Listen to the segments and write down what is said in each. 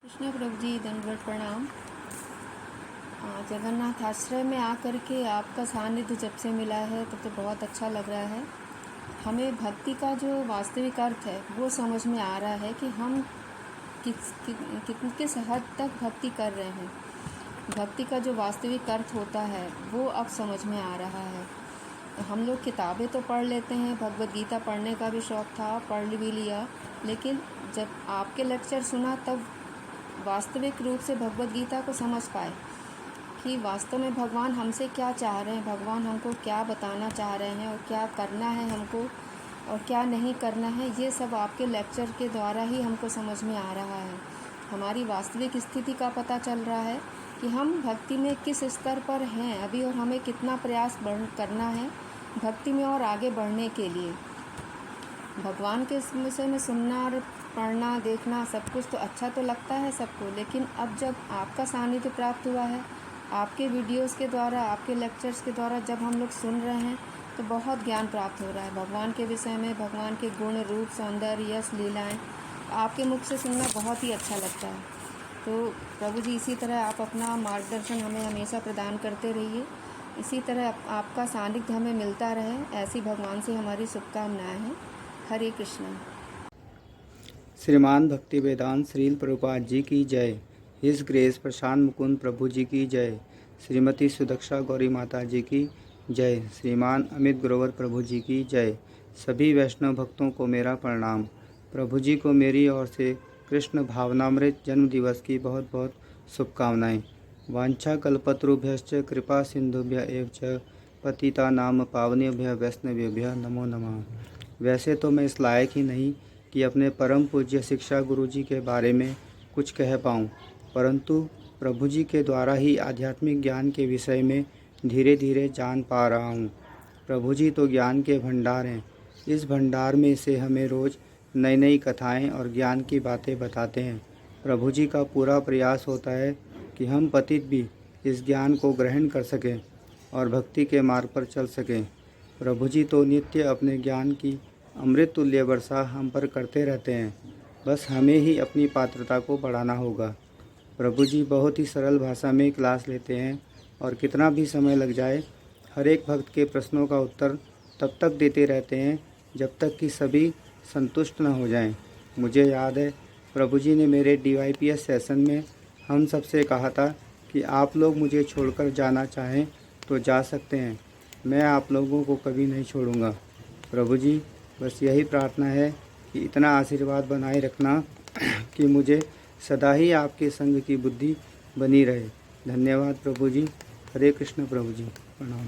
कृष्ण प्रभु जी, दंडवत प्रणाम। जगन्नाथ आश्रय में आकर के आपका सानिध्य जब से मिला है तब तो बहुत अच्छा लग रहा है। हमें भक्ति का जो वास्तविक अर्थ है वो समझ में आ रहा है कि हम किस हद तक भक्ति कर रहे हैं। भक्ति का जो वास्तविक अर्थ होता है वो अब समझ में आ रहा है। हम लोग किताबें तो पढ़ लेते हैं, भगवद गीता पढ़ने का भी शौक़ था, पढ़ भी लिया, लेकिन जब आपके लेक्चर सुना तब वास्तविक रूप से भगवद गीता को समझ पाए कि वास्तव में भगवान हमसे क्या चाह रहे हैं, भगवान हमको क्या बताना चाह रहे हैं और क्या करना है हमको और क्या नहीं करना है। ये सब आपके लेक्चर के द्वारा ही हमको समझ में आ रहा है। हमारी वास्तविक स्थिति का पता चल रहा है कि हम भक्ति में किस स्तर पर हैं अभी और हमें कितना प्रयास करना है भक्ति में और आगे बढ़ने के लिए। भगवान के विषय में सुनना और पढ़ना देखना सब कुछ तो अच्छा तो लगता है सबको, लेकिन अब जब आपका सानिध्य प्राप्त हुआ है, आपके वीडियोस के द्वारा, आपके लेक्चर्स के द्वारा जब हम लोग सुन रहे हैं तो बहुत ज्ञान प्राप्त हो रहा है भगवान के विषय में। भगवान के गुण, रूप, सौंदर्य, यश, लीलाएँ आपके मुख से सुनना बहुत ही अच्छा लगता है। तो प्रभु जी, इसी तरह आप अपना मार्गदर्शन हमें हमेशा प्रदान करते रहिए। इसी तरह आपका सानिध्य हमें मिलता रहे, ऐसी भगवान से हमारी शुभकामनाएँ हैं। हरे कृष्णा। श्रीमान भक्ति वेदांत श्रील प्रभुपाद जी की जय। हिज ग्रेस प्रशांत मुकुंद प्रभु जी की जय। श्रीमती सुदक्षा गौरी माता जी की जय। श्रीमान अमित ग्रोवर प्रभु जी की जय। सभी वैष्णव भक्तों को मेरा प्रणाम। प्रभु जी को मेरी ओर से कृष्ण भावनामृत जन्म दिवस की बहुत बहुत शुभकामनाएं। वांछा कल्पतरुभ्यश्च कृपा सिंधुभ्य एव च पतिता नाम पावनेभ्य वैष्णवेभ्य नमो नमः। वैसे तो मैं इस लायक ही नहीं कि अपने परम पूज्य शिक्षा गुरु जी के बारे में कुछ कह पाऊँ, परंतु प्रभु जी के द्वारा ही आध्यात्मिक ज्ञान के विषय में धीरे धीरे जान पा रहा हूँ। प्रभु जी तो ज्ञान के भंडार हैं। इस भंडार में से हमें रोज़ नई नई कथाएं और ज्ञान की बातें बताते हैं। प्रभु जी का पूरा प्रयास होता है कि हम पतित भी इस ज्ञान को ग्रहण कर सकें और भक्ति के मार्ग पर चल सकें। प्रभु जी तो नित्य अपने ज्ञान की अमृत तुल्य वर्षा हम पर करते रहते हैं, बस हमें ही अपनी पात्रता को बढ़ाना होगा। प्रभु जी बहुत ही सरल भाषा में क्लास लेते हैं और कितना भी समय लग जाए हर एक भक्त के प्रश्नों का उत्तर तब तक देते रहते हैं जब तक कि सभी संतुष्ट न हो जाएं। मुझे याद है प्रभु जी ने मेरे DYPS सेशन में हम सबसे कहा था कि आप लोग मुझे छोड़कर जाना चाहें तो जा सकते हैं, मैं आप लोगों को कभी नहीं छोड़ूंगा। प्रभु जी, बस यही प्रार्थना है कि इतना आशीर्वाद बनाए रखना कि मुझे सदा ही आपके संग की बुद्धि बनी रहे। धन्यवाद प्रभु जी। हरे कृष्ण प्रभु जी, प्रणाम।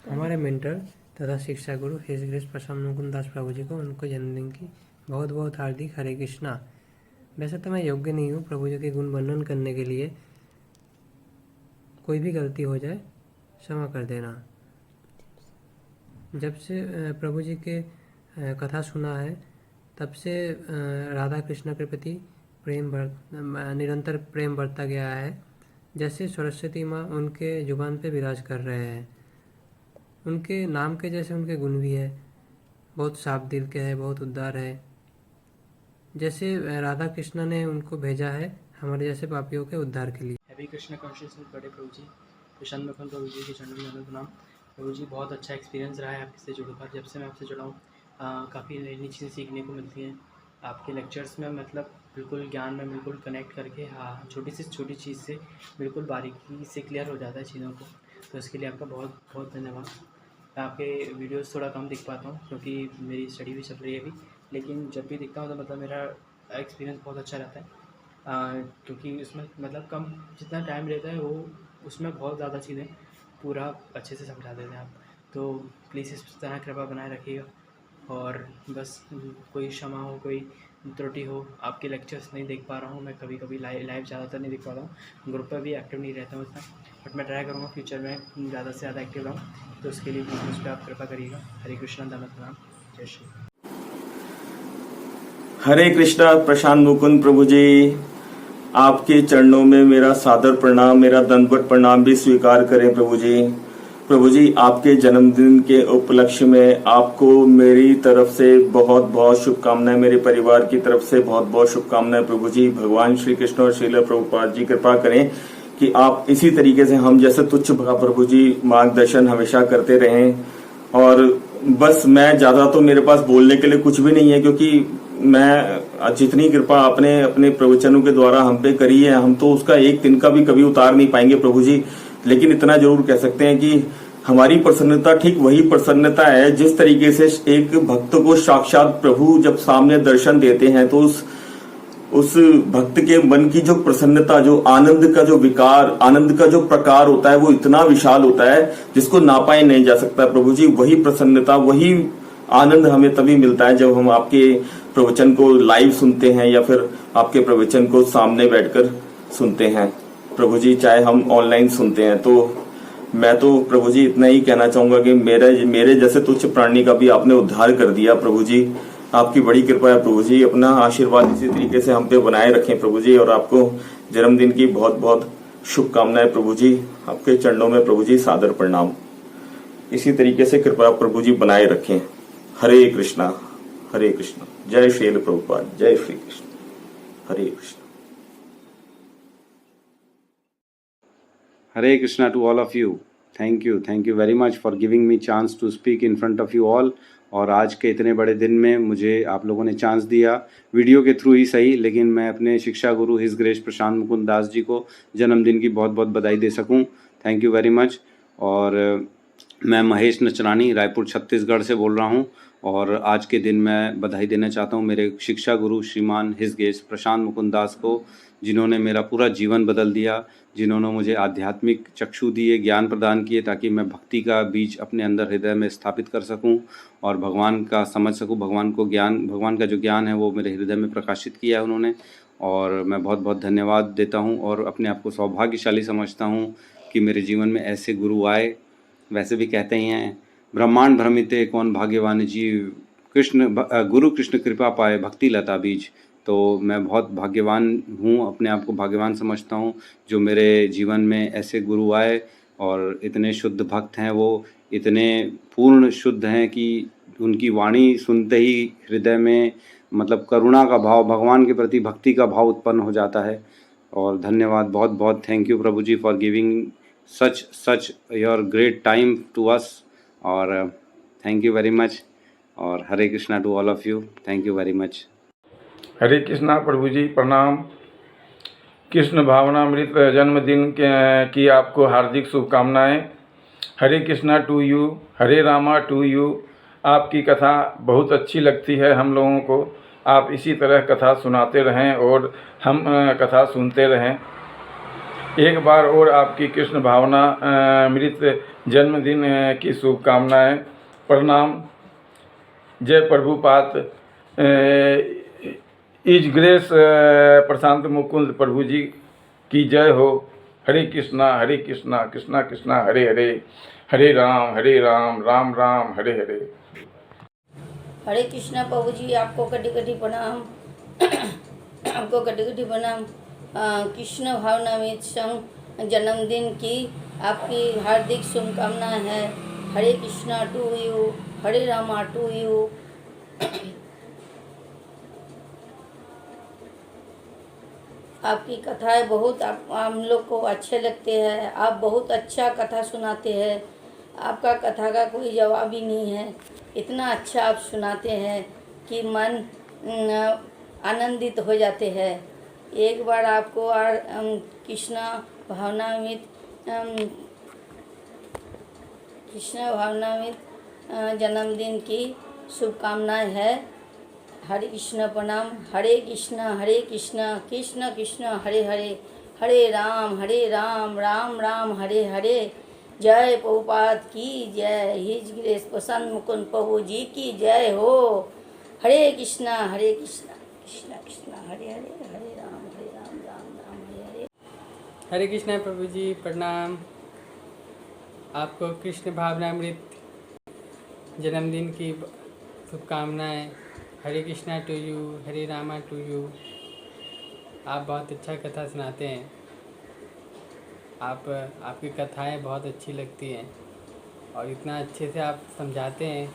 हमारे मेंटर तथा शिक्षा गुरु हिज ग्रेस प्रशांत मुकुंद दास प्रभु जी को उनको जन्मदिन की बहुत बहुत हार्दिक हरे कृष्णा। वैसे तो मैं योग्य नहीं हूँ प्रभु जी के गुण वर्णन करने के लिए, कोई भी गलती हो जाए क्षमा कर देना। जब से प्रभु जी के कथा सुना है तब से राधा कृष्ण के प्रति निरंतर प्रेम बढ़ता गया है। जैसे सरस्वती माँ उनके जुबान पे विराज कर रहे हैं, उनके नाम के जैसे उनके गुण भी है। बहुत साफ दिल के है, बहुत उदार है। जैसे राधा कृष्ण ने उनको भेजा है हमारे जैसे पापियों के उद्धार के लिए। हैवी कृष्ण कॉन्शियसनेस बड़े प्रभु जी, प्रशांत मुकुंद प्रभु जी के चरणों में प्रणाम। प्रभु जी, बहुत अच्छा एक्सपीरियंस रहा है आपसे जुड़कर। जब से मैं आपसे जुड़ा हूँ काफ़ी नई नई चीज़ें सीखने को मिलती हैं आपके लेक्चर्स में। मतलब बिल्कुल ज्ञान में बिल्कुल कनेक्ट करके, हाँ, छोटी से छोटी चीज़ से बिल्कुल बारीकी से क्लियर हो जाता है चीज़ों को। तो इसके लिए आपका बहुत बहुत धन्यवाद। मैं आपके वीडियोस थोड़ा कम दिख पाता हूँ क्योंकि मेरी स्टडी भी चल रही है अभी, लेकिन जब भी दिखता हूँ तो मतलब मेरा एक्सपीरियंस बहुत अच्छा रहता है क्योंकि उसमें मतलब कम जितना टाइम रहता है वो उसमें बहुत ज़्यादा चीज़ें पूरा अच्छे से समझा देते हैं आप। तो प्लीज़ इस तरह कृपा बनाए रखिएगा। और बस कोई क्षमा हो, कोई त्रुटि हो, आपके लेक्चर्स नहीं देख पा रहा हूँ मैं, कभी कभी लाइव ज़्यादातर नहीं देख पा रहा हूँ, ग्रुप पर भी एक्टिव नहीं रहता हूँ इतना, बट मैं ट्राई करूँगा फ्यूचर में ज़्यादा से ज़्यादा एक्टिव रहूँ। तो उसके लिए प्लीज़ मुझ पर आप कृपा करिएगा। हरे कृष्ण, धन्यवाद, प्रणाम, जय श्री। हरे कृष्णा प्रशांत मुकुंद प्रभु जी, आपके चरणों में मेरा सादर प्रणाम, मेरा दंडवत प्रणाम भी स्वीकार करें प्रभु जी। प्रभु जी आपके जन्मदिन के उपलक्ष्य में आपको मेरी तरफ से बहुत बहुत शुभकामनाएं, मेरे परिवार की तरफ से बहुत बहुत शुभकामनाएं प्रभु जी। भगवान श्री कृष्ण और श्रील प्रभुपाद जी कृपा करें कि आप इसी तरीके से हम जैसे तुच्छ भगा प्रभु जी मार्गदर्शन हमेशा करते रहें। और बस मैं ज्यादा तो मेरे पास बोलने के लिए कुछ भी नहीं है, क्योंकि मैं जितनी कृपा आपने अपने प्रवचनों के द्वारा हम पे करी है, हम तो उसका एक दिन का भी कभी उतार नहीं पाएंगे प्रभु जी। लेकिन इतना जरूर कह सकते हैं कि हमारी प्रसन्नता ठीक वही प्रसन्नता है जिस तरीके से एक भक्त को साक्षात प्रभु जब सामने दर्शन देते हैं तो उस भक्त के मन की जो प्रसन्नता, जो आनंद का जो विकार, आनंद का जो प्रकार होता है वो इतना विशाल होता है जिसको नापा ही नहीं जा सकता प्रभु जी। वही प्रसन्नता, वही आनंद हमें तभी मिलता है जब हम आपके प्रवचन को लाइव सुनते हैं या फिर आपके प्रवचन को सामने बैठकर सुनते हैं प्रभु जी, चाहे हम ऑनलाइन सुनते हैं। तो मैं तो प्रभु जी इतना ही कहना चाहूंगा कि मेरे जैसे तुच्छ प्राणी का भी आपने उद्धार कर दिया प्रभु जी। आपकी बड़ी कृपा है प्रभु जी। अपना आशीर्वाद इसी तरीके से हम पे बनाए रखें प्रभु जी। और आपको जन्मदिन की बहुत बहुत शुभकामनाएं प्रभु जी। आपके चरणों में प्रभु जी सादर प्रणाम। इसी तरीके से कृपा प्रभु जी बनाए रखें। हरे कृष्णा हरे कृष्णा। जय श्रील प्रभुपाद, जय श्री कृष्ण। हरे Krishna. Hare Krishna to all of you. Thank you very much for giving me chance to speak in front of you all. और आज के इतने बड़े दिन में मुझे आप लोगों ने चांस दिया, वीडियो के थ्रू ही सही, लेकिन मैं अपने शिक्षा गुरु हिज ग्रेस प्रशांत मुकुंद दास जी को जन्मदिन की बहुत बहुत बधाई दे सकूं। Thank you very much. और मैं महेश नचरानी रायपुर छत्तीसगढ़ से बोल रहा हूं। और आज के दिन मैं बधाई देना चाहता हूं मेरे शिक्षा गुरु श्रीमान हिज ग्रेस प्रशांत मुकुंद दास को, जिन्होंने मेरा पूरा जीवन बदल दिया, जिन्होंने मुझे आध्यात्मिक चक्षु दिए, ज्ञान प्रदान किए, ताकि मैं भक्ति का बीज अपने अंदर हृदय में स्थापित कर सकूं और भगवान का समझ सकूं। भगवान का जो ज्ञान है वो मेरे हृदय में प्रकाशित किया है उन्होंने। और मैं बहुत बहुत धन्यवाद देता हूं और अपने आप को सौभाग्यशाली समझता हूं कि मेरे जीवन में ऐसे गुरु आए। वैसे भी कहते ही हैं, ब्रह्मांड भ्रमिते कौन भाग्यवान जीव, गुरु कृष्ण कृपा पाए भक्ति लता बीज। तो मैं बहुत भाग्यवान हूँ, अपने आप को भाग्यवान समझता हूँ जो मेरे जीवन में ऐसे गुरु आए और इतने शुद्ध भक्त हैं, वो इतने पूर्ण शुद्ध हैं कि उनकी वाणी सुनते ही हृदय में मतलब करुणा का भाव, भगवान के प्रति भक्ति का भाव उत्पन्न हो जाता है। और धन्यवाद, बहुत बहुत thank you Prabhu ji for giving such your great time to us. और थैंक यू वेरी मच। और Hare Krishna to all of you. Thank you very much. Hare Krishna प्रभु जी प्रणाम। कृष्ण भावनामृत जन्मदिन की आपको हार्दिक शुभकामनाएं। Hare Krishna to you, Hare Rama to you. आपकी कथा बहुत अच्छी लगती है हम लोगों को। आप इसी तरह कथा सुनाते रहें और हम कथा सुनते रहें। एक बार और आपकी कृष्ण भावना अमृत जन्मदिन की शुभकामनाएं। प्रणाम। जय प्रभुपाद। इज ग्रेस प्रशांत मुकुंद प्रभु जी की जय हो। हरे कृष्णा कृष्णा कृष्णा हरे हरे, हरे राम राम राम हरे हरे। हरे कृष्णा प्रभु जी, आपको कटी कटी प्रणाम। आपको कटी कटी प्रणाम। कृष्ण भावनामृत संग जन्मदिन की आपकी हार्दिक शुभकामनाएं है। Hare Krishna to you, Hare Rama to you. आपकी कथाएं बहुत हम लोग को अच्छे लगते हैं। आप बहुत अच्छा कथा सुनाते हैं। आपका कथा का कोई जवाब ही नहीं है। इतना अच्छा आप सुनाते हैं कि मन आनंदित हो जाते हैं। एक बार आपको कृष्णा भावनामृत जन्मदिन की शुभकामनाएं है। हरे कृष्ण प्रणाम। हरे कृष्ण कृष्ण कृष्ण हरे हरे, हरे राम राम राम हरे हरे। जय प्रभुपाद की जय। हिज ग्रेस प्रसन्न मुकुंद प्रभु जी की जय हो। हरे कृष्णा कृष्ण कृष्ण हरे हरे, हरे राम राम राम हरे हरे। हरे कृष्णा प्रभु जी प्रणाम। आपको कृष्ण भावनामृत जन्मदिन की शुभकामनाएं। Hare Krishna to you, Hare Rama to you. आप बहुत अच्छा कथा सुनाते हैं। आपकी कथाएं बहुत अच्छी लगती हैं। और इतना अच्छे से आप समझाते हैं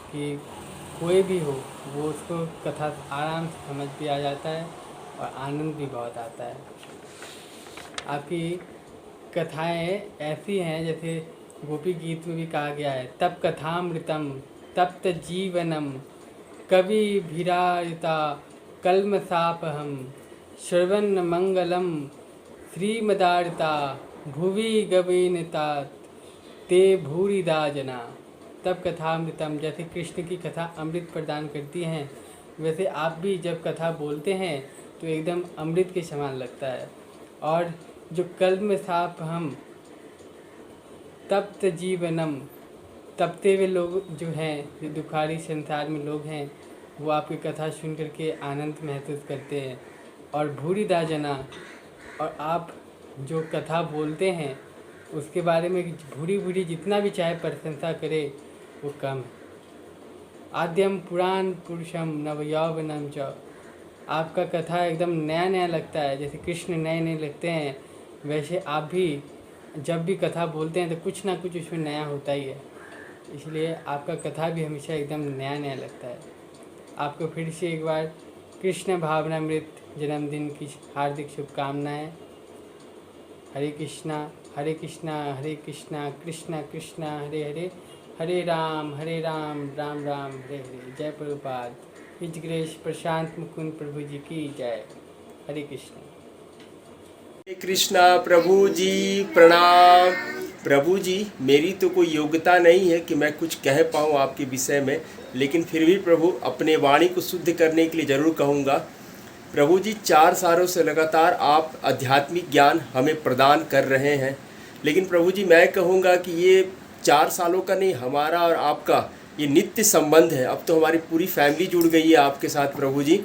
कि कोई भी हो वो उसको कथा आराम से समझ भी आ जाता है और आनंद भी बहुत आता है। आपकी कथाएं ऐसी हैं जैसे गोपी गीत में भी कहा गया है, तप कथामृतम तप्त जीवनम कवि भीरायिता कल्मसापहम श्रवण मंगलम श्रीमदारिता भुवि गवीनता ते भूरिदा जना। तब कथामृतम, जैसे कृष्ण की कथा अमृत प्रदान करती हैं, वैसे आप भी जब कथा बोलते हैं तो एकदम अमृत के समान लगता है। और जो कल्म साप हम तप्त जीवनम, तपते हुए लोग जो हैं, जो दुखारी संसार में लोग हैं, वो आपकी कथा सुन करके आनंद महसूस करते हैं। और भूरिदा जना, और आप जो कथा बोलते हैं उसके बारे में भूरी भूरी जितना भी चाहे प्रशंसा करे वो कम है। आद्यम पुराण पुरुषम नव यौवनम च, आपका कथा एकदम नया नया लगता है। जैसे कृष्ण नए नए लगते हैं, वैसे आप भी जब भी कथा बोलते हैं तो कुछ ना कुछ उसमें नया होता ही है, इसलिए आपका कथा भी हमेशा एकदम नया नया लगता है। आपको फिर से एक बार कृष्ण भावनामृत जन्मदिन की हार्दिक शुभकामनाएं। हरे कृष्णा हरे कृष्णा हरे कृष्णा कृष्णा कृष्णा हरे हरे, हरे राम राम राम हरे हरे। जय प्रभुपाद। हिज ग्रेस प्रशांत मुकुंद प्रभु जी की जय। हरे कृष्ण। हरे कृष्णा प्रभु जी प्रणाम। प्रभु जी, मेरी तो कोई योग्यता नहीं है कि मैं कुछ कह पाऊँ आपके विषय में, लेकिन फिर भी प्रभु अपने वाणी को शुद्ध करने के लिए ज़रूर कहूँगा। प्रभु जी, 4 सालों से लगातार आप आध्यात्मिक ज्ञान हमें प्रदान कर रहे हैं, लेकिन प्रभु जी मैं कहूँगा कि ये 4 सालों का नहीं, हमारा और आपका ये नित्य संबंध है। अब तो हमारी पूरी फैमिली जुड़ गई है आपके साथ प्रभु जी,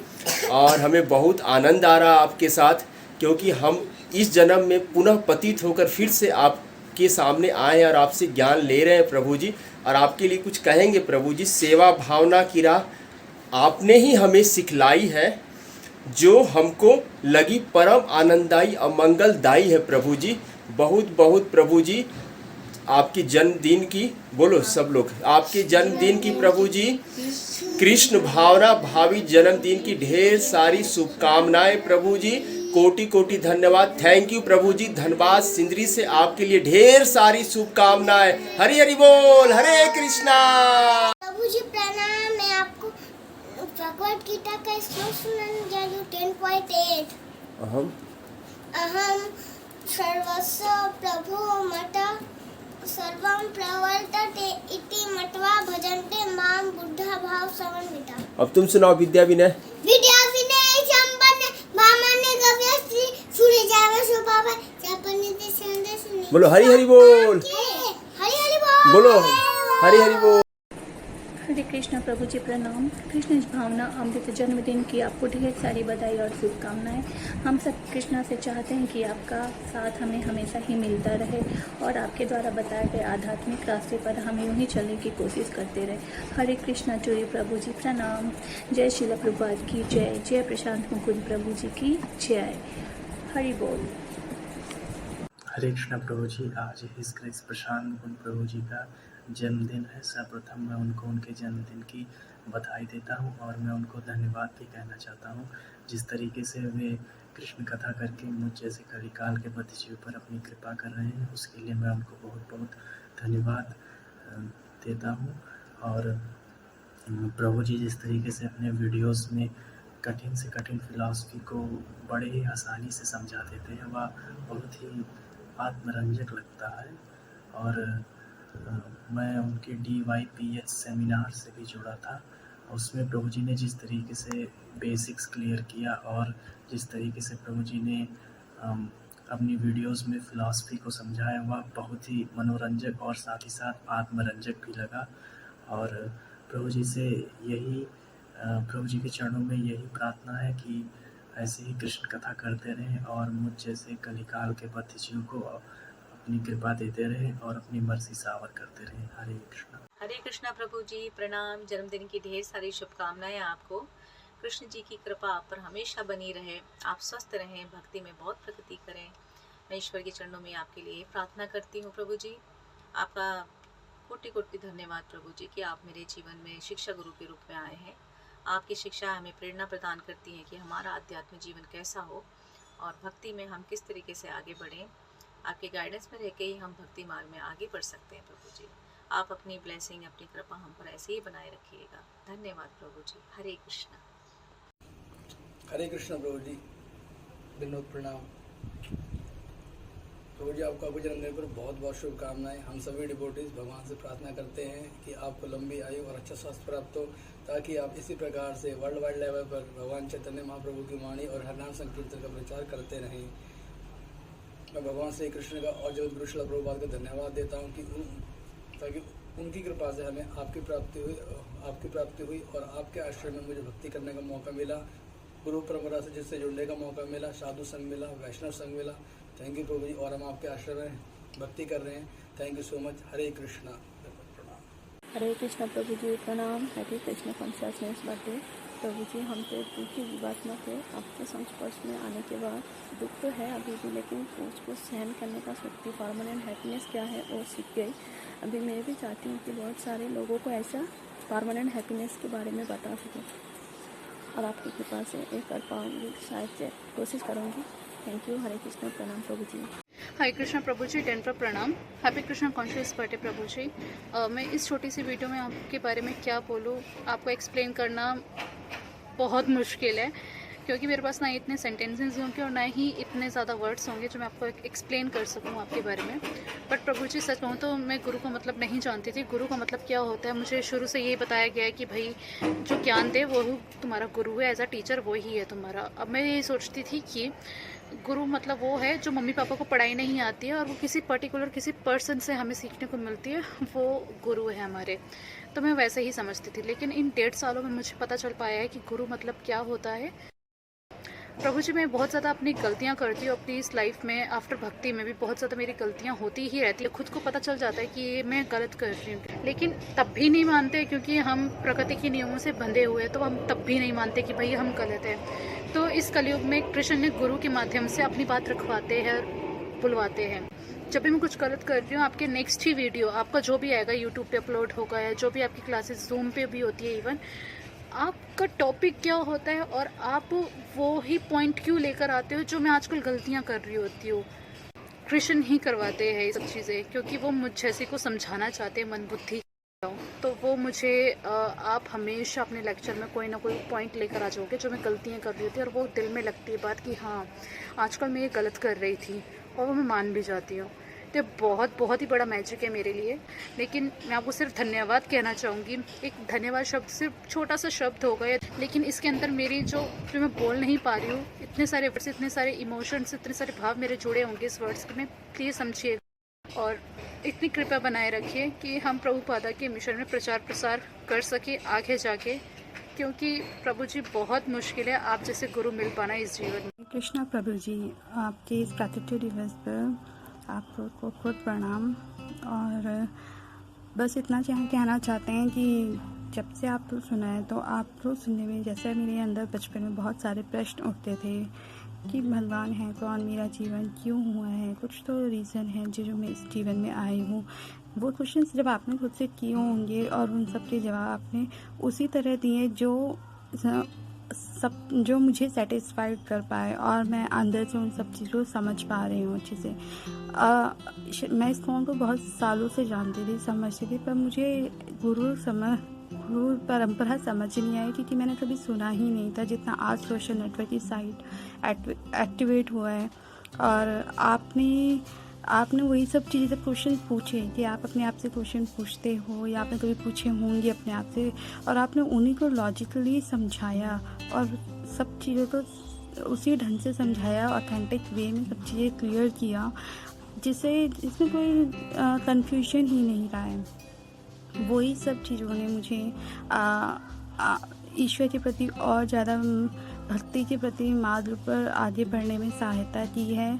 और हमें बहुत आनंद आ रहा है आपके साथ, क्योंकि हम इस जन्म में पुनः पतित होकर फिर से आपके सामने आए हैं और आपसे ज्ञान ले रहे हैं प्रभु जी, और आपके लिए कुछ कहेंगे प्रभु जी। सेवा भावना की राह आपने ही हमें सिखलाई है, जो हमको लगी परम आनंददायी और मंगलदायी है प्रभु जी। बहुत बहुत प्रभु जी आपकी जन्मदिन की, बोलो सब लोग, आपके जन्मदिन की प्रभु जी, कृष्ण भावना भावी जन्मदिन की ढेर सारी शुभकामनाएं प्रभु जी। कोटि कोटि धन्यवाद। थैंक यू प्रभु जी। धन्यवाद सिंदरी से आपके लिए ढेर सारी शुभकामनाएं। हरि हरि बोल। हरे कृष्णा। प्रभु जी प्रणाम। मैं आपको भगवद गीता का श्लोक सुनाने जा रही हूँ 10.8। अहम सर्वस्व प्रभु मता सर्वं प्रवर्तते इति मत्वा भजन्ते मां बुद्धा भाव समन्विता। अब तुम सुनाओ विद्या विनय। विद्या विनय संपन्न भामान्य गव्यश्री सूर्य जाव शोभा जापनिते संदेश। बोलो हरि हरि बोल। हरि हरि बोल। बोलो हरि हरि बोल। हरे कृष्णा प्रभु जी प्रणाम। कृष्ण भावना अमृत जन्मदिन की आपको ढेर सारी बधाई और शुभकामनाएं। हम सब कृष्णा से चाहते हैं कि आपका साथ हमें हमेशा ही मिलता रहे और आपके द्वारा बताए गए आध्यात्मिक रास्ते पर हम यूं ही चलने की कोशिश करते रहे। हरे कृष्णा चूरी प्रभु जी प्रणाम। जय शिला प्रभुपाद की जय। जय प्रशांत मुकुंद प्रभु जी की जय। हरि बोल। हरे कृष्णा प्रभु जी, आज हिज ग्रेस प्रशांत मुकुंद प्रभु जी का जन्मदिन है। सर्वप्रथम मैं उनको उनके जन्मदिन की बधाई देता हूं और मैं उनको धन्यवाद भी कहना चाहता हूं। जिस तरीके से वे कृष्ण कथा करके मुझ जैसे कलिकाल के बद्धिजीव पर अपनी कृपा कर रहे हैं, उसके लिए मैं उनको बहुत बहुत धन्यवाद देता हूं। और प्रभु जी जिस तरीके से अपने वीडियोस में कठिन से कठिन फिलॉसफी को बड़े ही आसानी से समझा देते हैं, वह बहुत ही आत्मरंजक लगता है। और मैं उनके DYPH सेमिनार से भी जुड़ा था। उसमें प्रभु जी ने जिस तरीके से बेसिक्स क्लियर किया और जिस तरीके से प्रभु जी ने अपनी वीडियोस में फ़िलासफ़ी को समझाया, वह बहुत ही मनोरंजक और साथ ही साथ आत्मरंजक भी लगा। और प्रभु जी से यही प्रभु जी के चरणों में यही प्रार्थना है कि ऐसे ही कृष्ण कथा करते रहें और मुझ जैसे कलिकाल के बद्धिजीव को अपनी कृपा देते रहें और अपनी मर्जी सावर करते रहें। हरे कृष्णा। हरे कृष्णा प्रभु जी प्रणाम। जन्मदिन की ढेर सारी शुभकामनाएं आपको। कृष्ण जी की कृपा आप पर हमेशा बनी रहे, आप स्वस्थ रहें, भक्ति में बहुत प्रगति करें। मैं ईश्वर के चरणों में आपके लिए प्रार्थना करती हूँ प्रभु जी। आपका कोटि कोटि धन्यवाद प्रभु जी कि आप मेरे जीवन में शिक्षा गुरु के रूप में आए हैं। आपकी शिक्षा हमें प्रेरणा प्रदान करती है कि हमारा आध्यात्मिक जीवन कैसा हो और भक्ति में हम किस तरीके से आगे बढ़ें। आपके गाइडेंस में रह के ही हम भक्ति मार्ग में आगे बढ़ सकते हैं प्रभु जी। आप अपनी ब्लेसिंग, अपनी कृपा हम पर ऐसे ही बनाए रखिएगा। धन्यवाद प्रभु जी। हरे कृष्णा। हरे कृष्णा प्रभु जी, विनोद प्रणाम। प्रभु जी, आपको आपके जन्मदिन पर बहुत बहुत शुभकामनाएं। हम सभी डिवोटीज भगवान से प्रार्थना करते हैं कि आपको लंबी आयु और अच्छा स्वास्थ्य प्राप्त हो, ताकि आप इसी प्रकार से वर्ल्ड वाइड लेवल पर भगवान चैतन्य महाप्रभु की वाणी और हरनाम संकीर्तन का प्रचार करते रहें। मैं भगवान श्री कृष्ण का और जगत गुरु श्रील प्रभुपाद का धन्यवाद देता हूँ कि ताकि उनकी कृपा से हमें आपकी प्राप्ति हुई और आपके आश्रम में मुझे भक्ति करने का मौका मिला, गुरु परंपरा से जिससे जुड़ने का मौका मिला, साधु संग मिला, वैष्णव संग मिला। थैंक यू प्रभु जी। और हम आपके आश्रम में भक्ति कर रहे हैं। Thank you so much. Hare Krishna. Hare Krishna प्रभु जी, प्रणाम। Hare Krishna consciousness birthday. प्रभु जी, हम तो दुख की जीवात्मा थे। आपके संस्पर्श में आने के बाद दुख तो है अभी भी, लेकिन उसको सहन करने का शक्ति, परमानेंट हैप्पीनेस क्या है वो सीख गई। अभी मैं भी चाहती हूँ कि बहुत सारे लोगों को ऐसा परमानेंट हैप्पीनेस के बारे में बता सकूँ और आपकी कृपा से ये कर पाऊँगी, शायद से कोशिश करूँगी। Thank you. हरे कृष्ण। प्रणाम प्रभु जी। हरे कृष्ण प्रभु जी, टेन पर प्रणाम। हैप्पी कृष्ण कॉन्शियस बर्थडे प्रभु जी। मैं इस छोटी सी वीडियो में आपके बारे में क्या बोलूँ, आपको एक्सप्लेन करना बहुत मुश्किल है, क्योंकि मेरे पास ना इतने सेंटेंसेस होंगे और ना ही इतने ज़्यादा वर्ड्स होंगे जो मैं आपको एक्सप्लेन कर सकूं आपके बारे में। बट प्रभु जी, सच कहूँ तो मैं गुरु का मतलब नहीं जानती थी। गुरु का मतलब क्या होता है मुझे शुरू से यही बताया गया है कि भाई जो ज्ञान दे वो तुम्हारा गुरु है, एज अ टीचर वो ही है तुम्हारा। अब मैं यही सोचती थी कि गुरु मतलब वो है जो मम्मी पापा को पढ़ाई नहीं आती है और वो किसी पर्टिकुलर किसी पर्सन से हमें सीखने को मिलती है, वो गुरु है हमारे। तो मैं वैसे ही समझती थी, लेकिन इन 1.5 सालों में मुझे पता चल पाया है कि गुरु मतलब क्या होता है। प्रभु जी, मैं बहुत ज़्यादा अपनी गलतियाँ करती हूँ अपनी इस लाइफ में। आफ्टर भक्ति में भी बहुत ज़्यादा मेरी गलतियाँ होती ही रहती है। खुद को पता चल जाता है कि ये मैं गलत कर रही हूँ, लेकिन तब भी नहीं मानते, क्योंकि हम प्रकृति के नियमों से बंधे हुए हैं। तो हम तब भी नहीं मानते कि भाई हम गलत हैं। तो इस कलयुग में कृष्ण ने गुरु के माध्यम से अपनी बात रखवाते हैं, बुलवाते हैं। जब भी मैं कुछ गलत कर रही हूँ, आपके नेक्स्ट ही वीडियो आपका जो भी आएगा यूट्यूब पे अपलोड होगा, या जो भी आपकी क्लासेस जूम पे भी होती है, इवन आपका टॉपिक क्या होता है और आप वो ही पॉइंट क्यों लेकर आते हो जो मैं आजकल गलतियाँ कर रही होती हूँ। कृष्ण ही करवाते हैं ये सब चीज़ें, क्योंकि वो मुझ जैसी को समझाना चाहते हैं, मन बुद्धि। तो वो मुझे आप हमेशा अपने लेक्चर में कोई ना कोई पॉइंट लेकर आ जाओगे जो मैं गलतियाँ कर रही होती है, और वो दिल में लगती है बात कि हाँ आजकल मैं ये गलत कर रही थी, और वो मैं मान भी जाती हूँ। तो बहुत ही बड़ा मैजिक है मेरे लिए। लेकिन मैं आपको सिर्फ धन्यवाद कहना चाहूँगी। एक धन्यवाद शब्द सिर्फ छोटा सा शब्द होगा, लेकिन इसके अंदर मेरी जो मैं बोल नहीं पा रही हूँ, इतने सारे वर्ड्स, इतने सारे इमोशंस, इतने सारे भाव मेरे जुड़े होंगे इस वर्ड्स में। प्लीज़ समझिए और इतनी कृपा बनाए रखिए कि हम प्रभुपादा के मिशन में प्रचार प्रसार कर सके आगे जाके, क्योंकि प्रभु जी बहुत मुश्किल है आप जैसे गुरु मिल पाना इस जीवन में। कृष्णा प्रभु जी, आपके इस ग्रैटिट्यूड दिवस पर आपको बहुत प्रणाम। और बस इतना कहना चाहते हैं कि जब से आप सुना है तो आपको सुनने में जैसे मेरे अंदर बचपन में बहुत सारे प्रश्न उठते थे कि भगवान है कौन, मेरा जीवन क्यों हुआ है, कुछ तो रीज़न है जो मैं इस जीवन में आई हूँ। वो क्वेश्चन जब आपने खुद से किए होंगे और उन सब के जवाब आपने उसी तरह दिए जो मुझे सेटिस्फाइड कर पाए, और मैं अंदर से उन सब चीज़ों को समझ पा रही हूँ अच्छे से। मैं इस कौन को बहुत सालों से जानती थी, समझती थी, पर मुझे गुरु परंपरा समझ नहीं आई, क्योंकि मैंने कभी सुना ही नहीं था जितना आज सोशल नेटवर्क की साइट एक्टिवेट हुआ है। और आपने वही सब चीज़ें जब क्वेश्चन पूछे कि आप अपने आप से क्वेश्चन पूछते हो या आपने कभी पूछे होंगे अपने आप से, और आपने उन्हीं को लॉजिकली समझाया और सब चीज़ों को उसी ढंग से समझाया, ऑथेंटिक वे में सब चीज़ें क्लियर किया, इसमें कोई कन्फ्यूजन ही नहीं रहा है। वही सब चीज़ों ने मुझे ईश्वर के प्रति और ज़्यादा भक्ति के प्रति मार्ग पर आगे बढ़ने में सहायता की है,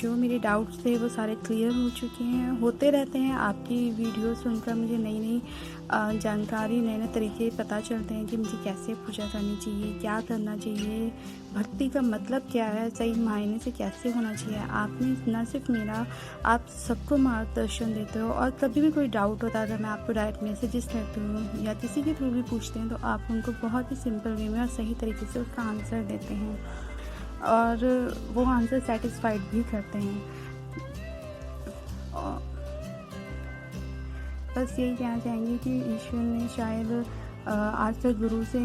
जो मेरे डाउट्स थे वो सारे क्लियर हो चुके हैं, होते रहते हैं। आपकी वीडियो सुनकर मुझे नई नई जानकारी, नए नए तरीके पता चलते हैं कि मुझे कैसे पूजा करनी चाहिए, क्या करना चाहिए, भक्ति का मतलब क्या है, सही मायने से कैसे होना चाहिए। आपने न सिर्फ मेरा, आप सबको मार्गदर्शन देते हो, और कभी भी कोई डाउट होता है अगर मैं आपको डायरेक्ट मैसेजेस करती हूँ या किसी के थ्रू भी पूछते हैं तो आप उनको बहुत ही सिंपल वे में और सही तरीके से उसका आंसर देते हैं और वो आंसर सेटिस्फाइड भी करते हैं। और बस यही कहना चाहेंगे कि ईश्वर ने शायद आज तक गुरु से,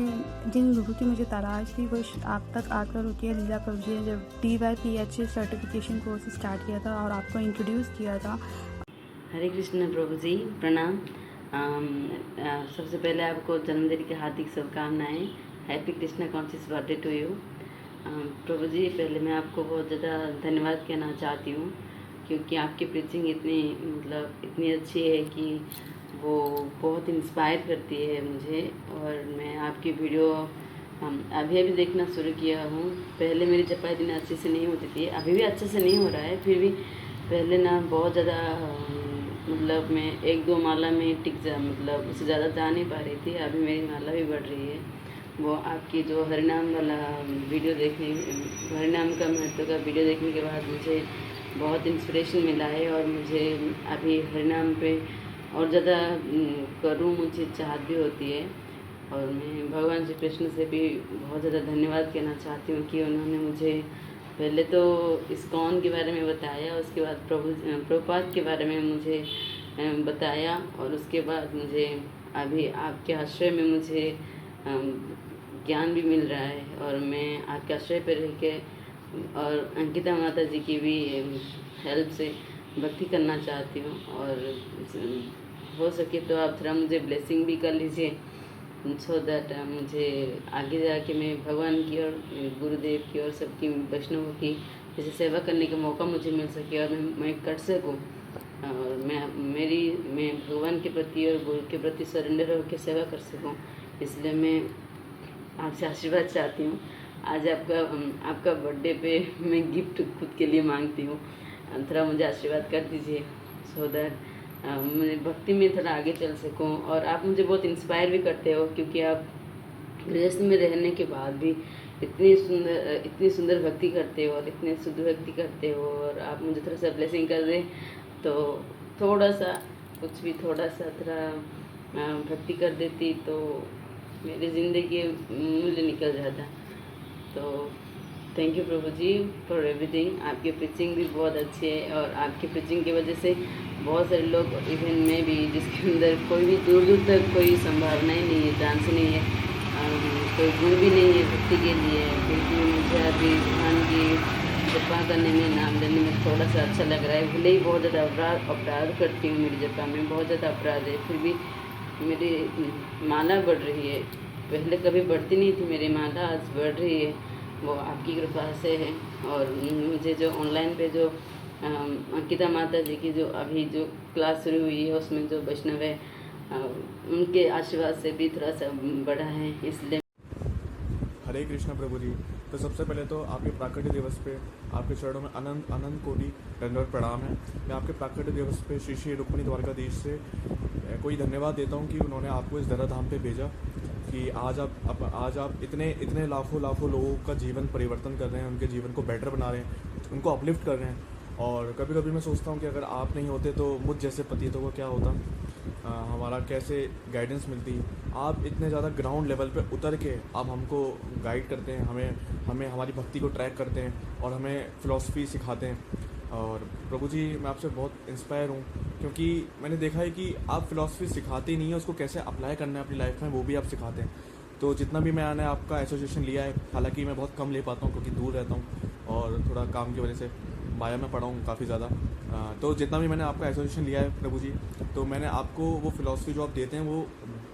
जिन गुरु की मुझे तलाश थी वो आप तक आकर रुकी है। लीला प्रभु जी ने जब DYPH सर्टिफिकेशन कोर्स स्टार्ट किया था और आपको इंट्रोड्यूस किया था। हरे कृष्ण प्रभु जी, प्रणाम। सबसे पहले आपको जन्मदिन की हार्दिक शुभकामनाएं। Happy Krishna conscious birthday to you. प्रभु जी, पहले मैं आपको बहुत ज़्यादा धन्यवाद कहना चाहती हूँ क्योंकि आपकी प्रीचिंग इतनी अच्छी है कि वो बहुत इंस्पायर करती है मुझे। और मैं आपकी वीडियो अभी देखना शुरू किया हूँ। पहले मेरी जपाई दिन अच्छे से नहीं होती थी, अभी भी अच्छे से नहीं हो रहा है, फिर भी पहले ना बहुत ज़्यादा मैं 1-2 माला में उससे ज़्यादा जा नहीं पा रही थी। अभी मेरी माला भी बढ़ रही है। वो आपकी जो हरिनाम वाला वीडियो हरिनाम का महत्व का वीडियो देखने के बाद मुझे बहुत इंस्पिरेशन मिला है और मुझे अभी हरिनाम पे और ज़्यादा करूँ मुझे चाहत भी होती है। और मैं भगवान श्री कृष्ण से भी बहुत ज़्यादा धन्यवाद कहना चाहती हूँ कि उन्होंने मुझे पहले तो इस्कॉन के बारे में बताया, उसके बाद प्रभुपाद के बारे में मुझे बताया और उसके बाद मुझे अभी आपके आश्रय में मुझे ज्ञान भी मिल रहा है। और मैं आपके आश्रय पर रह के और अंकिता माता जी की भी हेल्प से भक्ति करना चाहती हूँ। और हो सके तो आप थोड़ा मुझे ब्लेसिंग भी कर लीजिए सो दैट मुझे आगे जाके मैं भगवान की और गुरुदेव की और सबकी वैष्णवों की जैसे सेवा करने का मौका मुझे मिल सके और मैं कर सकूँ। और मैं भगवान के प्रति और गुरु के प्रति सरेंडर होकर सेवा कर सकूँ। इसलिए मैं आपसे आशीर्वाद चाहती हूँ। आज आपका बर्थडे पे मैं गिफ्ट खुद के लिए मांगती हूँ, थोड़ा मुझे आशीर्वाद कर दीजिए सो दैट मैं भक्ति में थोड़ा आगे चल सकूं। और आप मुझे बहुत इंस्पायर भी करते हो क्योंकि आप गृहस्थ में रहने के बाद भी इतनी सुंदर भक्ति करते हो और इतने शुद्ध भक्ति करते हो। और आप मुझे थोड़ा सा ब्लेसिंग कर दें तो थोड़ा सा भक्ति कर देती तो मेरी ज़िंदगी मूल्य निकल जाता। तो thank you Prabhu ji for everything. आपकी प्रीचिंग भी बहुत अच्छी है और आपकी प्रीचिंग की वजह से बहुत सारे लोग, इवन मैं भी, जिसके अंदर कोई भी दूर तक कोई संभावना ही नहीं है, चांस नहीं है, कोई गुण भी नहीं है भक्ति के लिए, फिर भी मुझे अभी भगवान की जपा करने में, नाम लेने में थोड़ा सा अच्छा लग रहा है। भले ही बहुत ज़्यादा अपराध करती हूँ, मेरी जपा में बहुत ज़्यादा अपराध है, फिर भी मेरी माला बढ़ रही है। पहले कभी बढ़ती नहीं थी मेरी माला, आज बढ़ रही है, वो आपकी कृपा से है। और मुझे जो ऑनलाइन पे जो अंकिता माता जी की जो अभी जो क्लास शुरू हुई है उसमें जो वैष्णव है उनके आशीर्वाद से भी थोड़ा सा बढ़ा है, इसलिए। हरे कृष्णा प्रभु जी। तो सबसे पहले तो आपके प्राकट्य दिवस पे आपके चरणों में अनंत अनंत कोटि दंडवत प्रणाम है। मैं आपके प्राकट्य दिवस पे श्री श्री रुक्मिणी द्वारकाधीश से कोई धन्यवाद देता हूँ कि उन्होंने आपको इस धरा धाम पे भेजा कि आज आप इतने लाखों लोगों का जीवन परिवर्तन कर रहे हैं, उनके जीवन को बेटर बना रहे हैं, उनको अपलिफ्ट कर रहे हैं। और कभी कभी मैं सोचता हूँ कि अगर आप नहीं होते तो मुझ जैसे पतितों को क्या होता, हमारा कैसे गाइडेंस मिलती। आप इतने ज़्यादा ग्राउंड लेवल पे उतर के आप हमको गाइड करते हैं, हमें हमारी भक्ति को ट्रैक करते हैं और हमें फ़िलॉसफी सिखाते हैं। और प्रभु जी, मैं आपसे बहुत इंस्पायर हूँ क्योंकि मैंने देखा है कि आप फ़िलॉसफी सिखाते ही नहीं है, उसको कैसे अप्लाई करना है अपनी लाइफ में वो भी आप सिखाते हैं। तो जितना भी मैंने आपका एसोसिएशन लिया है, हालांकि मैं बहुत कम ले पाता हूँ क्योंकि दूर रहता हूँ और थोड़ा काम की वजह से बाया में पढ़ा हूँ काफ़ी ज़्यादा। तो जितना भी मैंने आपका एसोसिएशन लिया है प्रभु जी, तो मैंने आपको वो फ़िलॉसफी जो आप देते हैं वो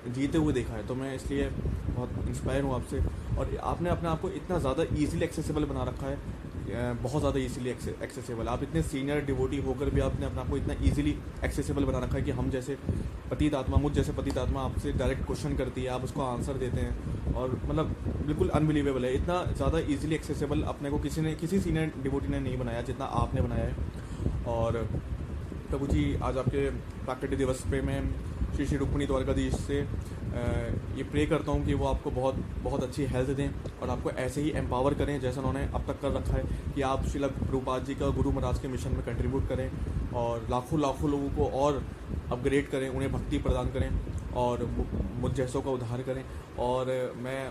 जीते हुए देखा है। तो मैं इसलिए बहुत इंस्पायर हूँ आपसे। और आपने अपने आप को इतना ज़्यादा ईजिली एक्सेसिबल बना रखा है बहुत ज़्यादा इजीली एक्सेसिबल। आप इतने सीनियर डिवोटी होकर भी आपने अपने आप को इतना इजीली एक्सेसिबल बना रखा है कि हम जैसे पतित आत्मा, मुझ जैसे पतित आत्मा आपसे डायरेक्ट क्वेश्चन करती है, आप उसको आंसर देते हैं, और मतलब बिल्कुल अनबिलीवेबल है। इतना ज़्यादा इजीली एक्सेसिबल अपने को किसी सीनियर डिवोटी ने नहीं बनाया जितना आपने बनाया है। और प्रभु जी, आज आपके प्राकट्य दिवस पे मैं श्री श्री रुक्मिणी द्वारकाधीश से ये प्रे करता हूँ कि वो आपको बहुत बहुत अच्छी हेल्थ दें और आपको ऐसे ही एम्पावर करें जैसा उन्होंने अब तक कर रखा है, कि आप श्रील प्रभुपाद जी का गुरु महाराज के मिशन में कंट्रीब्यूट करें और लाखों लाखों लोगों को और अपग्रेड करें, उन्हें भक्ति प्रदान करें और मुझ जैसों का उद्धार करें। और मैं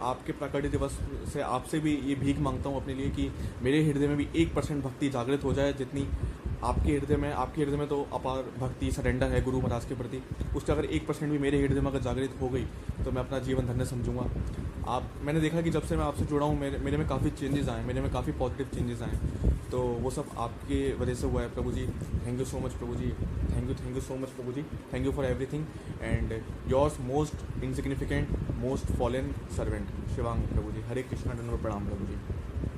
आपके प्राकट्य दिवस से आपसे भी ये भीख मांगता हूँ अपने लिए कि मेरे हृदय में भी 1% भक्ति जागृत हो जाए, जितनी आपके हृदय में तो अपार भक्ति सरेंडर है गुरु महाराज के प्रति, उससे अगर 1% भी मेरे हृदय में अगर जागृत हो गई तो मैं अपना जीवन धन्य समझूंगा। मैंने देखा कि जब से मैं आपसे जुड़ा हूँ मेरे में काफ़ी चेंजेस आए, मेरे में काफ़ी पॉजिटिव चेंजेस आए, तो वो सब आपके वजह से हुआ है प्रभु जी। थैंक यू सो मच प्रभु जी, थैंक यू सो मच प्रभु जी, thank you for everything and yours most insignificant most fallen servant Shivang प्रभु जी। हरे कृष्णा, दंडवत प्रणाम प्रभु जी।